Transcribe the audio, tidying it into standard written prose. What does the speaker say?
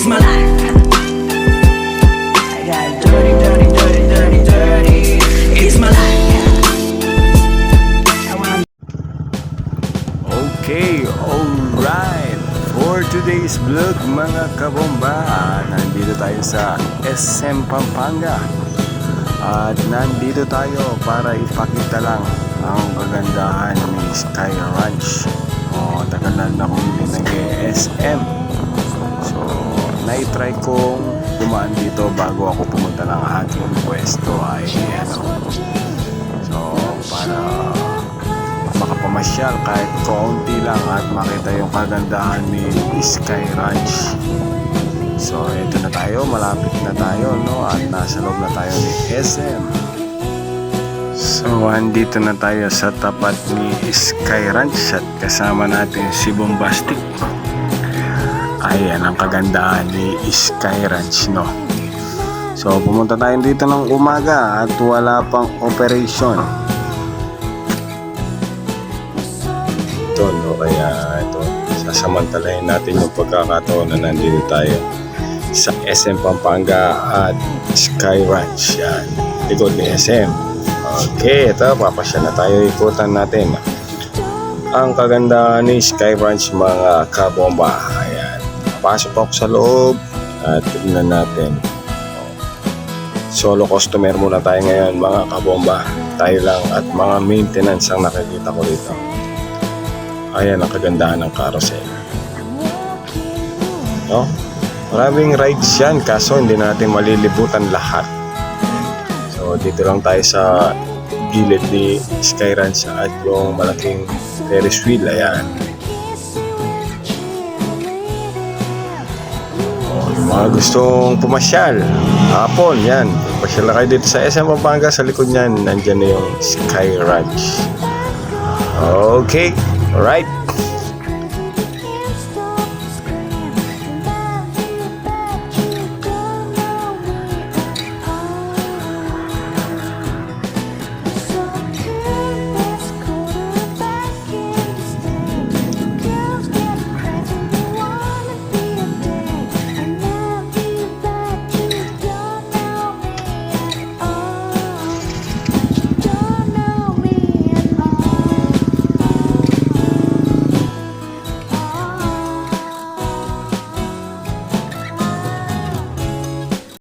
is my life. I got dirty, dirty, dirty, dirty, dirty. It's my life. Okay, alright. For today's vlog mga kabomba, nandito tayo sa SM Pampanga. At nandito tayo para ipakita lang ang kagandahan ni Sky Ranch. Tagal na akong hindi nag-SM. So, na-try kong dumaan dito bago ako pumunta ng aking pwesto ay So, para makapamasyal kahit kaunti lang at makita yung kagandahan ni Sky Ranch. So ito na tayo, malapit na tayo, no? At nasa loob na tayo ni SM. So andito na tayo sa tapat ni Sky Ranch at kasama natin si Bombastic. Ayan ang kagandahan ni Sky Ranch, no? So pumunta tayo dito ng umaga at wala pang operation. No? Kaya ito, sasamantalahin natin yung pagkakataon na nandito tayo sa SM Pampanga at Sky Ranch. Yan, likod ni SM. Okay, ito, papasya na tayo, ikutan natin ang kagandahan ni Sky Ranch mga kabomba. Ayan, pasok ako sa loob at tignan natin. Solo customer muna tayo ngayon mga kabomba. Tayo lang at mga maintenance ang nakikita ko dito. Ayan ang kagandahan ng carousel, no? Maraming rides yan, kaso hindi natin malilibutan lahat. So dito lang tayo sa gilid ni Sky Ranch at yung malaking Ferris wheel. Ayan, yung mga gustong pumasyal hapon, yan, pasyal na kayo dito sa SM Pampanga. Sa likod niyan, nandyan na yung Sky Ranch. Okay, alright.